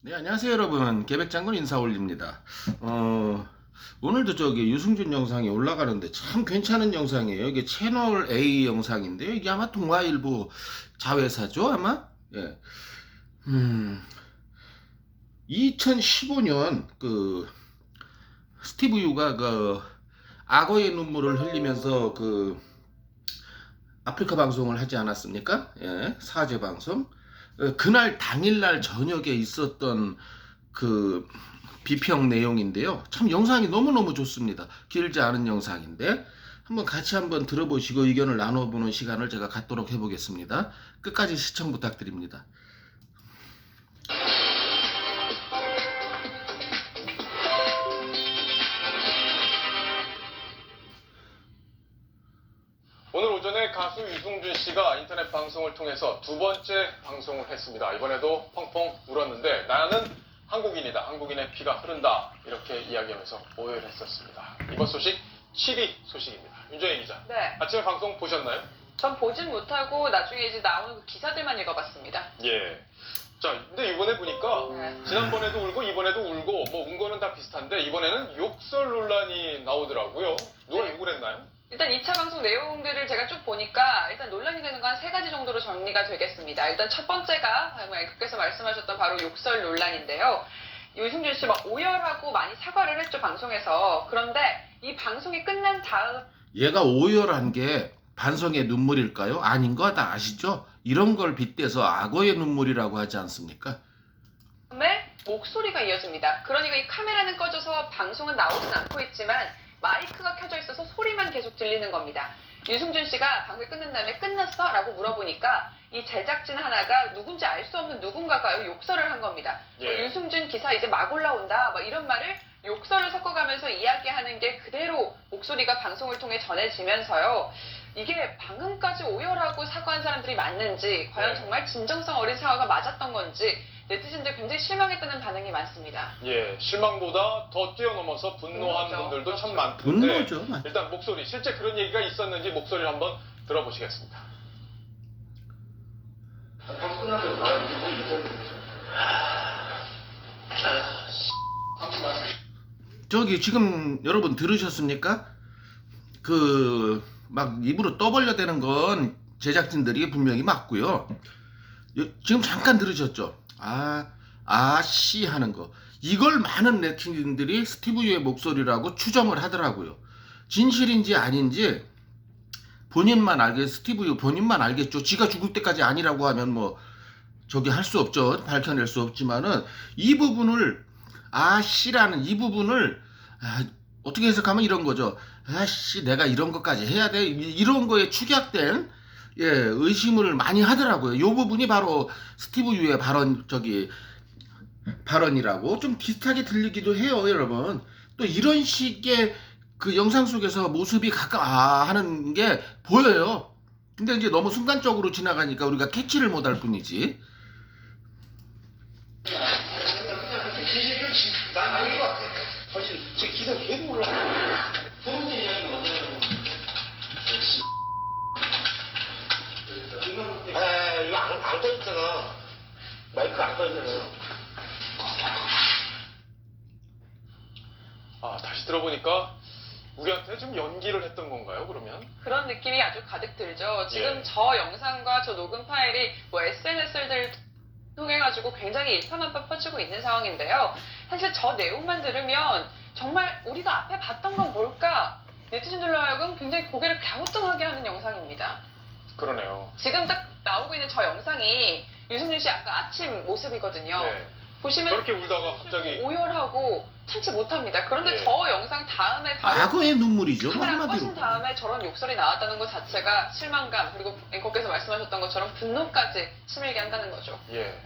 네, 안녕하세요, 여러분. 계백장군 인사 올립니다. 오늘도 유승준 영상이 올라가는데 참 괜찮은 영상이에요. 이게 채널 A 영상인데요. 이게 아마 동아일보 자회사죠, 아마? 예. 2015년 스티브 유가 악어의 눈물을 흘리면서 아프리카 방송을 하지 않았습니까? 예, 사제 방송. 그날 당일날 저녁에 있었던 비평 내용인데요. 참 영상이 너무너무 좋습니다. 길지 않은 영상인데 한번 들어보시고 의견을 나눠보는 시간을 제가 갖도록 해보겠습니다. 끝까지 시청 부탁드립니다. 오늘 오전에 가수 유승준 씨가 인터넷 방송을 통해서 두 번째 방송을 했습니다. 이번에도 펑펑 울었는데 나는 한국인이다. 한국인의 피가 흐른다. 이렇게 이야기하면서 오해를 했었습니다. 이번 소식 7위 소식입니다. 윤정혜 기자. 네. 아침에 방송 보셨나요? 전 보진 못하고 나중에 이제 나오는 그 기사들만 읽어봤습니다. 예. 자, 근데 이번에 보니까 네. 지난번에도 울고 이번에도 울고 뭐 운 거는 다 비슷한데 이번에는 욕설 논란이 나오더라고요. 누가 네. 욕을 했나요? 일단 2차 방송 내용들을 제가 쭉 보니까 일단 논란이 되는 건 한 3가지 정도로 정리가 되겠습니다. 일단 첫 번째가 앵커께서 말씀하셨던 바로 욕설 논란인데요. 유승준 씨 막 오열하고 많이 사과를 했죠, 방송에서. 그런데 이 방송이 끝난 다음 얘가 오열한 게 반성의 눈물일까요? 아닌 거 다 아시죠? 이런 걸 빗대서 악어의 눈물이라고 하지 않습니까? 다음에 목소리가 이어집니다. 그러니까 이 카메라는 꺼져서 방송은 나오진 않고 있지만 마이크가 켜져 있어서 소리만 계속 들리는 겁니다. 유승준 씨가 방송이 끝난 다음에 끝났어? 라고 물어보니까 이 제작진 하나가 누군지 알 수 없는 누군가가 욕설을 한 겁니다. 예. 유승준 기사 이제 막 올라온다 이런 말을 욕설을 섞어가면서 이야기하는 게 그대로 목소리가 방송을 통해 전해지면서요. 이게 방금까지 오열하고 사과한 사람들이 맞는지 과연 네. 정말 진정성 어린 사과가 맞았던 건지 네티즌들 굉장히 실망했다는 반응이 많습니다. 예, 실망보다 더 뛰어넘어서 분노한 분노죠. 분들도 참 그렇죠. 많던데 분노죠. 일단 목소리, 실제 그런 얘기가 있었는지 목소리를 한번 들어보시겠습니다. 지금 여러분 들으셨습니까? 막 입으로 떠벌려대는 건 제작진들이 분명히 맞고요. 지금 잠깐 들으셨죠? 씨 하는 거. 이걸 많은 네티즌들이 스티브 유의 목소리라고 추정을 하더라고요. 진실인지 아닌지 스티브 유 본인만 알겠죠. 지가 죽을 때까지 아니라고 하면 할 수 없죠. 밝혀낼 수 없지만은 이 부분을 씨라는 이 부분을 어떻게 해석하면 이런 거죠. 내가 이런 것까지 해야 돼. 이런 거에 축약된 의심을 많이 하더라고요. 이 부분이 바로 스티브 유의 발언이라고 좀 비슷하게 들리기도 해요, 여러분. 또 이런 식의 그 영상 속에서 모습이 하는 게 보여요. 근데 이제 너무 순간적으로 지나가니까 우리가 캐치를 못할 뿐이지. 난 아닌 것 같아. 사실 제 기사 계속 올라가. 두 번째 이야기 먼저 해보면 이거 안 꺼졌잖아. 마이크 안 꺼졌잖아. 다시 들어보니까 우리한테 좀 연기를 했던 건가요, 그러면? 그런 느낌이 아주 가득 들죠. 지금 예. 저 영상과 저 녹음 파일이 SNS를 통해가지고 굉장히 일파만파 퍼지고 있는 상황인데요. 사실 저 내용만 들으면 정말 우리가 앞에 봤던 건 뭘까? 네티즌들로 하여금 굉장히 고개를 갸우뚱하게 하는 영상입니다. 그러네요. 지금 딱 나오고 있는 저 영상이 유승준 씨 아까 아침 모습이거든요. 네. 보시면 저렇게 울다가 갑자기 오열하고 참지 못합니다. 그런데 예. 저 영상 다음에 바로 악어의 눈물이죠. 카메라 한마디로. 꺼진 다음에 저런 욕설이 나왔다는 것 자체가 실망감 그리고 앵커께서 말씀하셨던 것처럼 분노까지 치밀게 한다는 거죠. 예.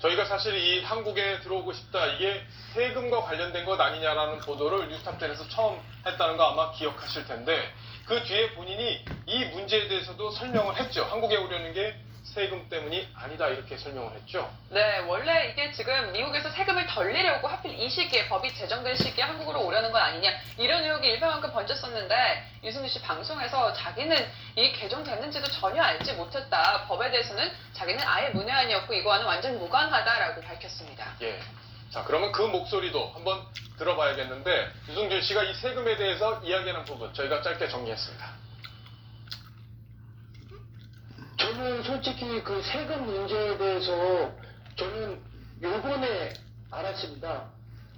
저희가 사실 이 한국에 들어오고 싶다 이게 세금과 관련된 것 아니냐라는 보도를 뉴스탑10에서 처음 했다는 거 아마 기억하실 텐데 그 뒤에 본인이 이 문제에 대해서도 설명을 했죠. 한국에 오려는 게 세금 때문이 아니다 이렇게 설명을 했죠. 네, 원래 이게 지금 미국에서 세금을 덜 내려고 하필 이 시기에 법이 제정된 시기에 한국으로 오려는 건 아니냐 이런 의혹이 일파만큼 번졌었는데 유승준 씨 방송에서 자기는 이 개정됐는지도 전혀 알지 못했다. 법에 대해서는 자기는 아예 문외한이었고 이거와는 완전 무관하다라고 밝혔습니다. 예. 자, 그러면 그 목소리도 한번 들어봐야겠는데 유승준 씨가 이 세금에 대해서 이야기하는 부분 저희가 짧게 정리했습니다. 저는 솔직히 그 세금 문제에 대해서 저는 요번에 알았습니다.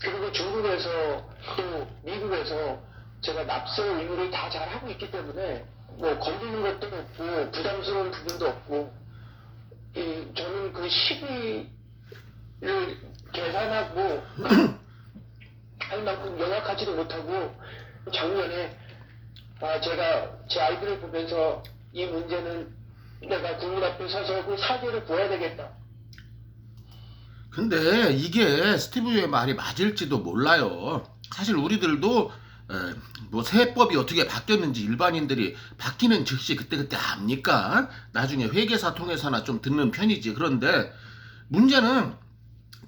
그리고 중국에서 또 미국에서 제가 납세 의무를 다 잘 하고 있기 때문에 뭐 걸리는 것도 없고 부담스러운 부분도 없고 저는 그 시기를 계산하고 할 만큼 영악하지도 못하고 작년에 제가 제 아이들을 보면서 이 문제는 내가 국민 앞에 서서 그 사죄를 구해야 되겠다. 근데 이게 스티브의 말이 맞을지도 몰라요. 사실 우리들도 뭐 세법이 어떻게 바뀌었는지 일반인들이 바뀌는 즉시 그때그때 압니까? 나중에 회계사 통해서나 좀 듣는 편이지. 그런데 문제는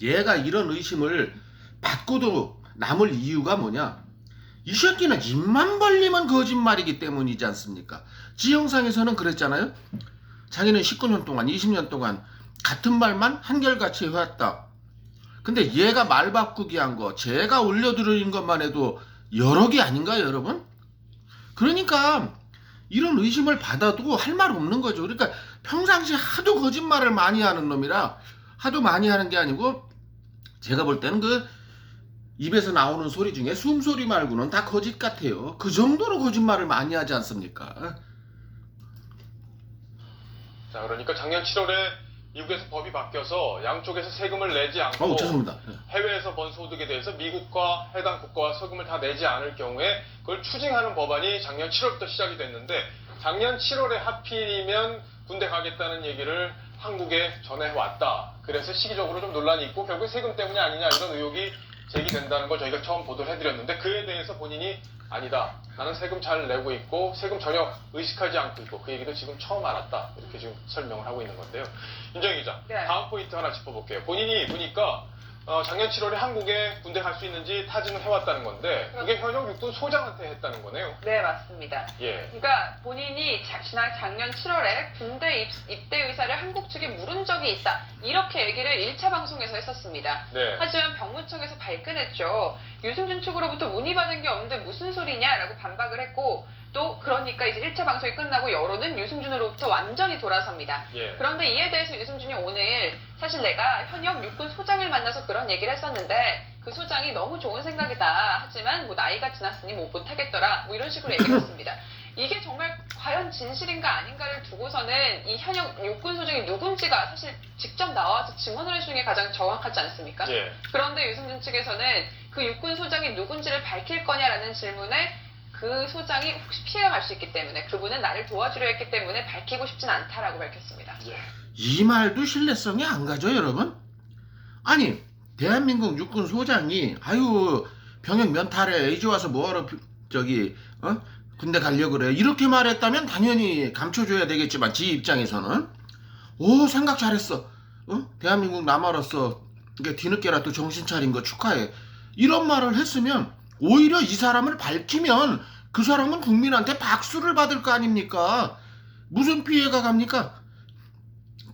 얘가 이런 의심을 받고도 남을 이유가 뭐냐? 이 새끼는 입만 벌리면 거짓말이기 때문이지 않습니까? 지형상에서는 그랬잖아요. 자기는 19년 동안 20년 동안 같은 말만 한결같이 해왔다. 근데 얘가 말 바꾸기 한 거 제가 올려드린 것만 해도 여러 개 아닌가요 여러분? 그러니까 이런 의심을 받아도 할 말 없는 거죠. 그러니까 평상시에 하도 거짓말을 많이 하는 놈이라 하도 많이 하는 게 아니고 제가 볼 때는 그 입에서 나오는 소리 중에 숨소리 말고는 다 거짓 같아요. 그 정도로 거짓말을 많이 하지 않습니까? 자, 그러니까 작년 7월에 미국에서 법이 바뀌어서 양쪽에서 세금을 내지 않고 죄송합니다. 해외에서 번 소득에 대해서 미국과 해당 국가와 세금을 다 내지 않을 경우에 그걸 추징하는 법안이 작년 7월부터 시작이 됐는데 작년 7월에 하필이면 군대 가겠다는 얘기를 한국에 전해왔다. 그래서 시기적으로 좀 논란이 있고 결국 세금 때문이 아니냐 이런 의혹이 제기된다는 걸 저희가 처음 보도를 해드렸는데 그에 대해서 본인이 아니다. 나는 세금 잘 내고 있고 세금 전혀 의식하지 않고 있고 그 얘기도 지금 처음 알았다. 이렇게 지금 설명을 하고 있는 건데요. 윤정희 기자, 네. 다음 포인트 하나 짚어볼게요. 본인이 보니까 작년 7월에 한국에 군대 갈 수 있는지 타진을 해왔다는 건데 그게 현역 육군 소장한테 했다는 거네요. 네, 맞습니다. 예. 그러니까 본인이 지난 작년 7월에 군대 입대 의사를 한국 측에 물은 적이 있다. 이렇게 얘기를 1차 방송에서 했었습니다. 네. 하지만 병무청에서 발끈했죠. 유승준 측으로부터 문의받은 게 없는데 무슨 소리냐라고 반박을 했고 또 그러니까 이제 1차 방송이 끝나고 여론은 유승준으로부터 완전히 돌아섭니다. 예. 그런데 이에 대해서 유승준이 오늘 사실 내가 현역 육군 소장을 만나서 그런 얘기를 했었는데 그 소장이 너무 좋은 생각이다. 하지만 뭐 나이가 지났으니 뭐 못하겠더라. 뭐 이런 식으로 얘기를 했습니다. 이게 정말 과연 진실인가 아닌가를 두고서는 이 현역 육군 소장이 누군지가 사실 직접 나와서 증언을 해주는 게 가장 정확하지 않습니까? 예. 그런데 유승준 측에서는 그 육군 소장이 누군지를 밝힐 거냐라는 질문에 그 소장이 혹시 피해가 갈 수 있기 때문에 그분은 나를 도와주려 했기 때문에 밝히고 싶진 않다라고 밝혔습니다. 예. 이 말도 신뢰성이 안 가죠 여러분? 아니 대한민국 육군 소장이 아유 병역 면탈에 이제 와서 뭐하러 군대 가려고 그래 이렇게 말했다면 당연히 감춰줘야 되겠지만 지 입장에서는 오 생각 잘했어 대한민국 남아로서 이게 뒤늦게라도 정신 차린 거 축하해 이런 말을 했으면 오히려 이 사람을 밝히면 그 사람은 국민한테 박수를 받을 거 아닙니까? 무슨 피해가 갑니까?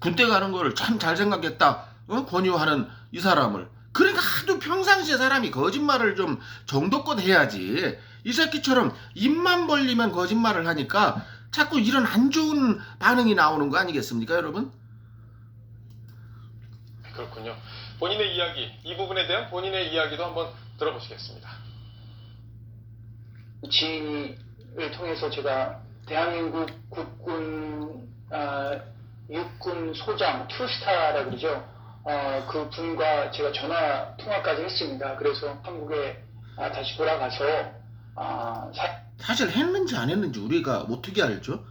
군대 가는 거를 참 잘 생각했다 권유하는 이 사람을 그러니까 하도 평상시에 사람이 거짓말을 좀 정도껏 해야지 이 새끼처럼 입만 벌리면 거짓말을 하니까 자꾸 이런 안 좋은 반응이 나오는 거 아니겠습니까 여러분? 그렇군요. 본인의 이야기, 이 부분에 대한 본인의 이야기도 한번 들어보시겠습니다. 지인을 통해서 제가 대한민국 국군 육군 소장 투스타라고 그러죠. 그 분과 제가 전화 통화까지 했습니다. 그래서 한국에 다시 돌아가서 사실 했는지 안 했는지 우리가 어떻게 알죠?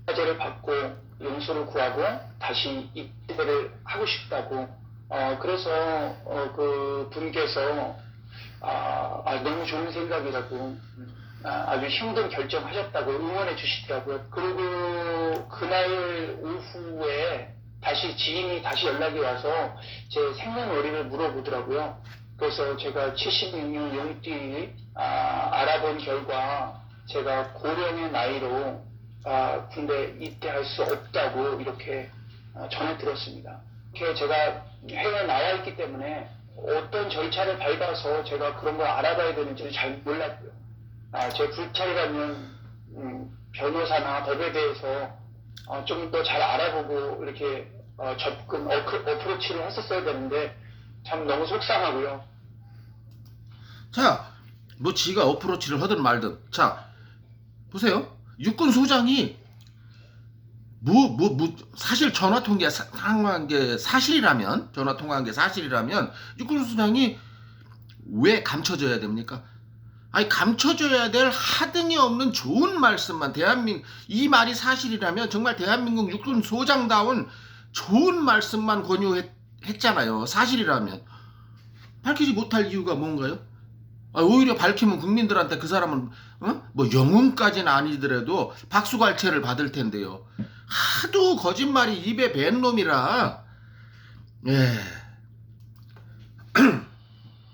사죄를 받고 용서를 구하고 다시 입대를 하고 싶다고 그래서 그 분께서 너무 좋은 생각이라고 아주 힘든 결정하셨다고 응원해 주시더라고요. 그리고 그날 오후에 다시 지인이 다시 연락이 와서 제 생년월일을 물어보더라고요. 그래서 제가 76년 용띠 알아본 결과 제가 고령의 나이로 군대 입대할 수 없다고 이렇게 전해 들었습니다. 이렇게 제가 해외에 나와 있기 때문에 어떤 절차를 밟아서 제가 그런 걸 알아봐야 되는지는 잘 몰랐고요. 제 불찰이라면 변호사나 법에 대해서 좀 더 잘 알아보고 이렇게 접근 어프로치를 했었어야 되는데 참 너무 속상하고요. 자, 뭐 지가 어프로치를 하든 말든, 자 보세요. 육군 소장이 사실 전화 통화한 게 사실이라면, 전화 통화한 게 사실이라면 육군 소장이 왜 감춰져야 됩니까? 아니, 감춰줘야 될 하등이 없는 좋은 말씀만, 이 말이 사실이라면 정말 대한민국 육군 소장다운 좋은 말씀만 권유했잖아요. 사실이라면. 밝히지 못할 이유가 뭔가요? 오히려 밝히면 국민들한테 그 사람은 뭐 영웅까지는 아니더라도 박수갈채를 받을 텐데요. 하도 거짓말이 입에 밴 놈이라. 예.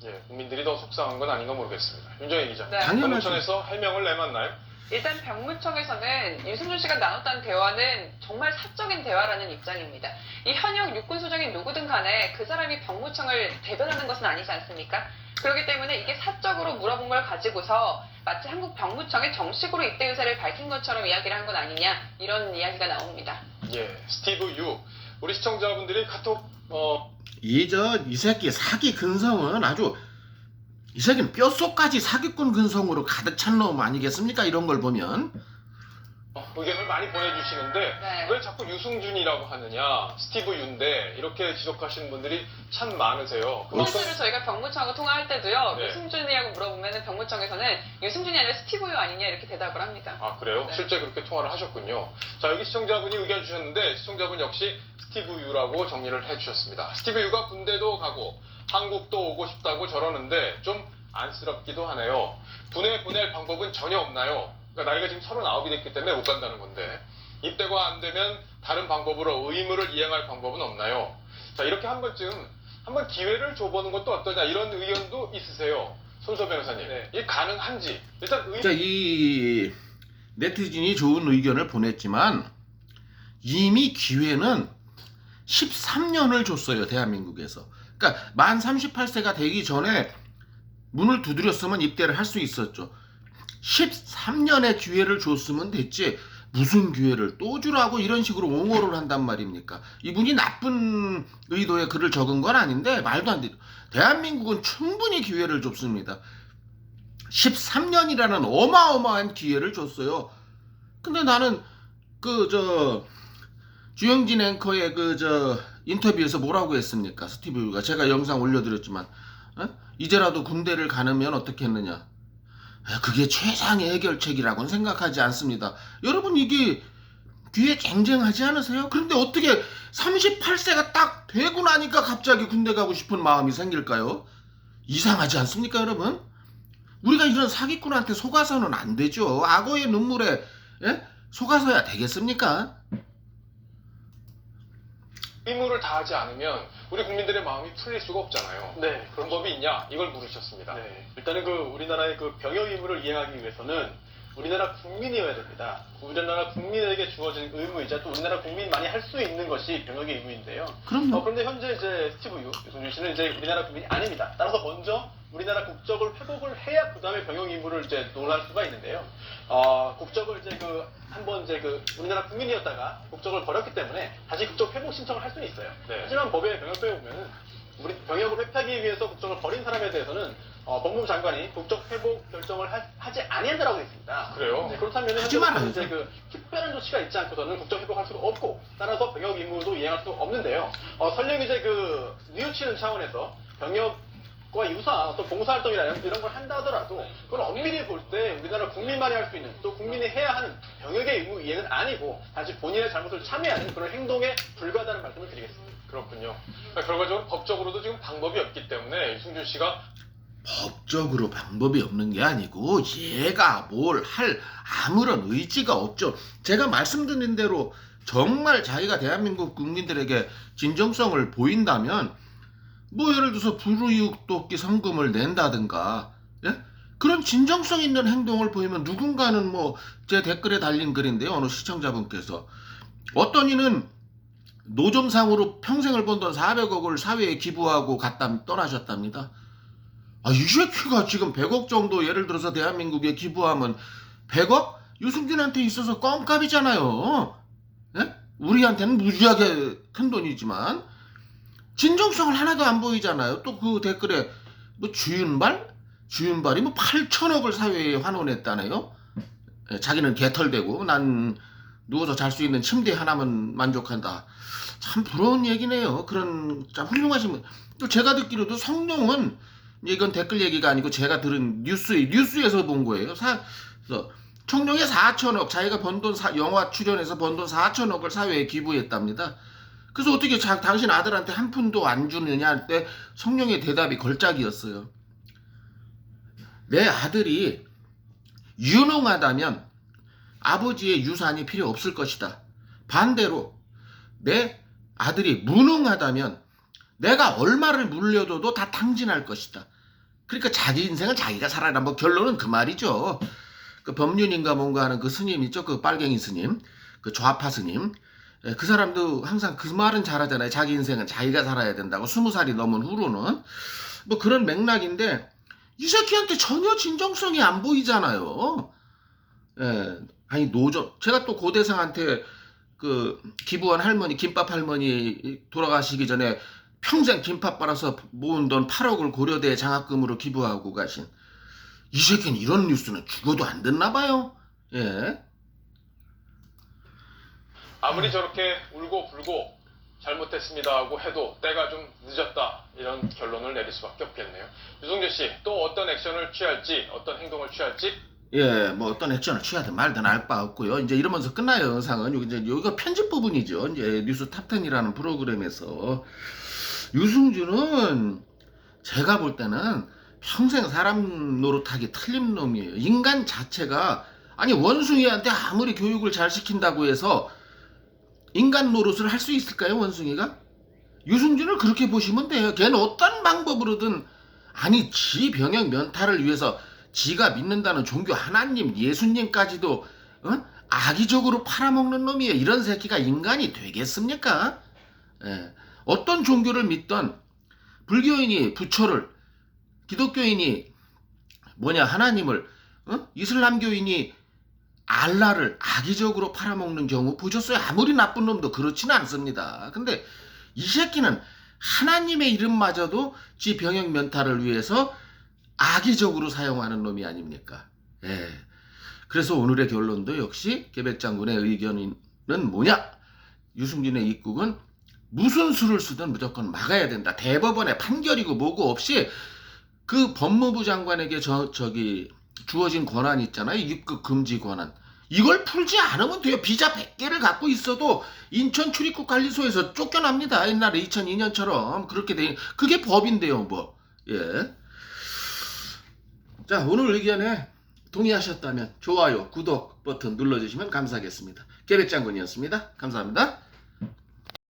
예, 국민들이 더 속상한 건 아닌가 모르겠습니다. 윤정혜 기자. 네. 당연하죠. 병무청에서 해명을 내놨나요? 일단 병무청에서는 유승준 씨가 나눴던 대화는 정말 사적인 대화라는 입장입니다. 이 현역 육군소장이 누구든 간에 그 사람이 병무청을 대변하는 것은 아니지 않습니까? 그렇기 때문에 이게 사적으로 물어본 걸 가지고서 마치 한국 병무청에 정식으로 입대 의사를 밝힌 것처럼 이야기를 한 건 아니냐, 이런 이야기가 나옵니다. 예, 스티브 유. 우리 시청자분들이 카톡 이 새끼 사기 근성은 아주, 이 새끼는 뼛속까지 사기꾼 근성으로 가득 찬 놈 아니겠습니까? 이런 걸 보면. 의견을 많이 보내주시는데 네. 왜 자꾸 유승준이라고 하느냐, 스티브 유인데 이렇게 지적하시는 분들이 참 많으세요. 실제로 저희가 병무청하고 통화할 때도요, 네. 유승준이라고 물어보면 병무청에서는 유승준이 아니라 스티브 유 아니냐 이렇게 대답을 합니다. 아, 그래요? 네. 실제 그렇게 통화를 하셨군요. 자, 여기 시청자분이 의견 주셨는데 시청자분 역시 스티브 유라고 정리를 해주셨습니다. 스티브 유가 군대도 가고 한국도 오고 싶다고 저러는데 좀 안쓰럽기도 하네요. 군에 보낼 방법은 전혀 없나요? 그러니까 나이가 지금 39이 됐기 때문에 못 간다는 건데, 입대가 안 되면 다른 방법으로 의무를 이행할 방법은 없나요? 자, 이렇게 한번 기회를 줘보는 것도 어떠냐, 이런 의견도 있으세요. 손소 변호사님. 네. 이게 가능한지 일단 자, 이 네티즌이 좋은 의견을 보냈지만 이미 기회는 13년을 줬어요, 대한민국에서. 그러니까 만 38세가 되기 전에 문을 두드렸으면 입대를 할 수 있었죠. 13년의 기회를 줬으면 됐지, 무슨 기회를 또 주라고 이런 식으로 옹호를 한단 말입니까? 이분이 나쁜 의도의 글을 적은 건 아닌데 말도 안 돼. 대한민국은 충분히 기회를 줬습니다. 13년이라는 어마어마한 기회를 줬어요. 근데 나는 주영진 앵커의 인터뷰에서 뭐라고 했습니까? 스티브가, 제가 영상 올려드렸지만, 이제라도 군대를 가면 어떻게 했느냐? 그게 최상의 해결책이라고는 생각하지 않습니다. 여러분, 이게 기회 쟁쟁하지 않으세요? 그런데 어떻게 38세가 딱 되고 나니까 갑자기 군대 가고 싶은 마음이 생길까요? 이상하지 않습니까, 여러분? 우리가 이런 사기꾼한테 속아서는 안 되죠. 악어의 눈물에 속아서야 되겠습니까? 의무를 다하지 않으면 우리 국민들의 마음이 풀릴 수가 없잖아요. 네. 그런 법이 있냐? 이걸 물으셨습니다. 네. 일단은 우리나라의 병역 의무를 이행하기 위해서는 우리나라 국민이어야 됩니다. 우리나라 국민에게 주어진 의무이자 또 우리나라 국민만이 할 수 있는 것이 병역의 의무인데요. 그럼요. 그런데 현재 스티브 유승준 씨는 우리나라 국민이 아닙니다. 따라서 먼저 우리나라 국적을 회복을 해야 그 다음에 병역 의무를 논할 수가 있는데요. 국적을 한번 우리나라 국민이었다가 국적을 버렸기 때문에 다시 국적 회복 신청을 할 수는 있어요. 네. 하지만 법에 병역법에 보면은 우리 병역을 회피하기 위해서 국적을 버린 사람에 대해서는 법무부 장관이 국적 회복 결정을 하지 아니한다라고 있습니다. 그래요? 네, 그렇다면 하지 말아요. 특별한 조치가 있지 않고서는 국적 회복할 수가 없고, 따라서 병역 의무도 이행할 수 없는데요. 설령 뉘우치는 차원에서 병역과 유사한 어떤 봉사활동이나 이런 걸 한다 하더라도 그걸 엄밀히 볼 때 우리나라 국민만이 할 수 있는, 또 국민이 해야 하는 병역의 의무 이행은 아니고 단지 본인의 잘못을 참여하는 그런 행동에 불과하다는 말씀을 드리겠습니다. 그렇군요. 그러니까 결과적으로 법적으로도 지금 방법이 없기 때문에 유승준 씨가 법적으로 방법이 없는 게 아니고 얘가 뭘 할 아무런 의지가 없죠. 제가 말씀드린 대로 정말 자기가 대한민국 국민들에게 진정성을 보인다면 뭐 예를 들어서 불우이웃 돕기 성금을 낸다든가, 예? 그런 진정성 있는 행동을 보이면 누군가는 뭐 제 댓글에 달린 글인데요. 어느 시청자분께서 어떤 이는 노점상으로 평생을 번 돈 400억을 사회에 기부하고 떠나셨답니다. 아, 이 새끼가 지금 100억 정도 예를 들어서 대한민국에 기부하면 100억? 유승준한테 있어서 껌값이잖아요. 예? 우리한테는 무지하게 큰 돈이지만 진정성을 하나도 안 보이잖아요. 또 그 댓글에 뭐 주윤발이 뭐 8천억을 사회에 환원했다네요. 예, 자기는 개털되고 난 누워서 잘 수 있는 침대 하나만 만족한다. 참 부러운 얘기네요. 그런 참 훌륭하신 분. 또 제가 듣기로도 성룡은, 이건 댓글 얘기가 아니고 제가 들은 뉴스에서 본 거예요. 그래서 청룡의 4천억, 자기가 번 돈, 영화 출연해서 번 돈 4천억을 사회에 기부했답니다. 그래서 어떻게 당신 아들한테 한 푼도 안 주느냐 할 때 성룡의 대답이 걸작이었어요. 내 아들이 유능하다면 아버지의 유산이 필요 없을 것이다. 반대로 내 아들이 무능하다면 내가 얼마를 물려줘도 다 탕진할 것이다. 그러니까 자기 인생은 자기가 살아라. 뭐 결론은 그 말이죠. 그 법륜인가 뭔가 하는 그 스님 있죠. 그 빨갱이 스님, 그 좌파 스님. 그 사람도 항상 그 말은 잘하잖아요. 자기 인생은 자기가 살아야 된다고. 20살이 넘은 후로는. 뭐 그런 맥락인데 이 새끼한테 전혀 진정성이 안 보이잖아요. 예. 아니 노점, 제가 또 고대상한테 그 기부한 할머니, 김밥 할머니 돌아가시기 전에 평생 김밥 빨아서 모은 돈 8억을 고려대 장학금으로 기부하고 가신 이 새끼는 이런 뉴스는 죽어도 안 듣나 봐요. 예. 아무리 저렇게 울고 불고 잘못했습니다 하고 해도 때가 좀 늦었다, 이런 결론을 내릴 수밖에 없겠네요. 유승준 씨, 또 어떤 액션을 취할지, 어떤 행동을 취할지. 예, 뭐 어떤 액션을 취하든 말든 알 바 없고요. 이제 이러면서 끝나요, 영상은. 여기가 편집 부분이죠. 이제 뉴스 탑10이라는 프로그램에서 유승준은 제가 볼 때는 평생 사람 노릇하기 틀린 놈이에요. 인간 자체가, 아니 원숭이한테 아무리 교육을 잘 시킨다고 해서 인간 노릇을 할 수 있을까요, 원숭이가? 유승준을 그렇게 보시면 돼요. 걔는 어떤 방법으로든, 아니 지 병역 면탈을 위해서 지가 믿는다는 종교 하나님, 예수님까지도 악의적으로 팔아먹는 놈이에요. 이런 새끼가 인간이 되겠습니까? 예. 어떤 종교를 믿던 불교인이 부처를, 기독교인이 하나님을, 이슬람교인이 알라를 악의적으로 팔아먹는 경우 보셨어요? 아무리 나쁜 놈도 그렇지는 않습니다. 근데 이 새끼는 하나님의 이름마저도 지 병역 면탈을 위해서 악의적으로 사용하는 놈이 아닙니까? 예. 그래서 오늘의 결론도 역시 계백장군의 의견은 뭐냐? 유승준의 입국은 무슨 수를 쓰든 무조건 막아야 된다. 대법원의 판결이고 뭐고 없이 그 법무부 장관에게 주어진 권한이 있잖아요. 입국 금지 권한. 이걸 풀지 않으면 돼요. 비자 100개를 갖고 있어도 인천 출입국 관리소에서 쫓겨납니다. 옛날에 2002년처럼 그렇게 그게 법인데요, 뭐. 예. 자, 오늘 의견에 동의하셨다면 좋아요, 구독 버튼 눌러주시면 감사하겠습니다. 계백장군이었습니다. 감사합니다.